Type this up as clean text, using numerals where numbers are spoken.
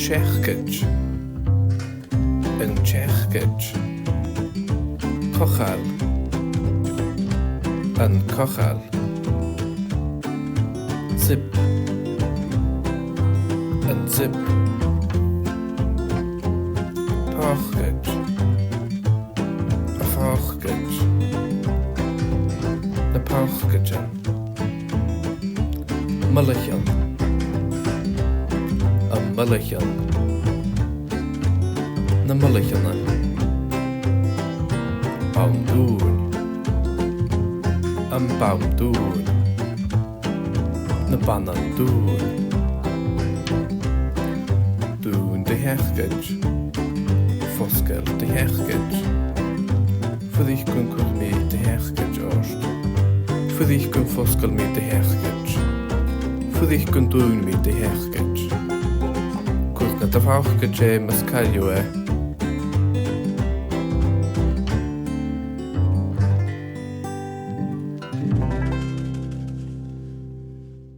seacaid, an seacaid, cochail, an cochail, zip, an zip, páchaid, a páchaid, na páchaidin, mullachan, a mullachan, na mullachana, baumdún, an baumdún, na banandún, dún de seacaid, foscail de seacaid, fudaigh gon cuailmí de seacaid ort, fudaigh gon foscail mí de seacaid, fudaigh gon dún mí de seacaid, cús na de bháchaid sé mas cailliú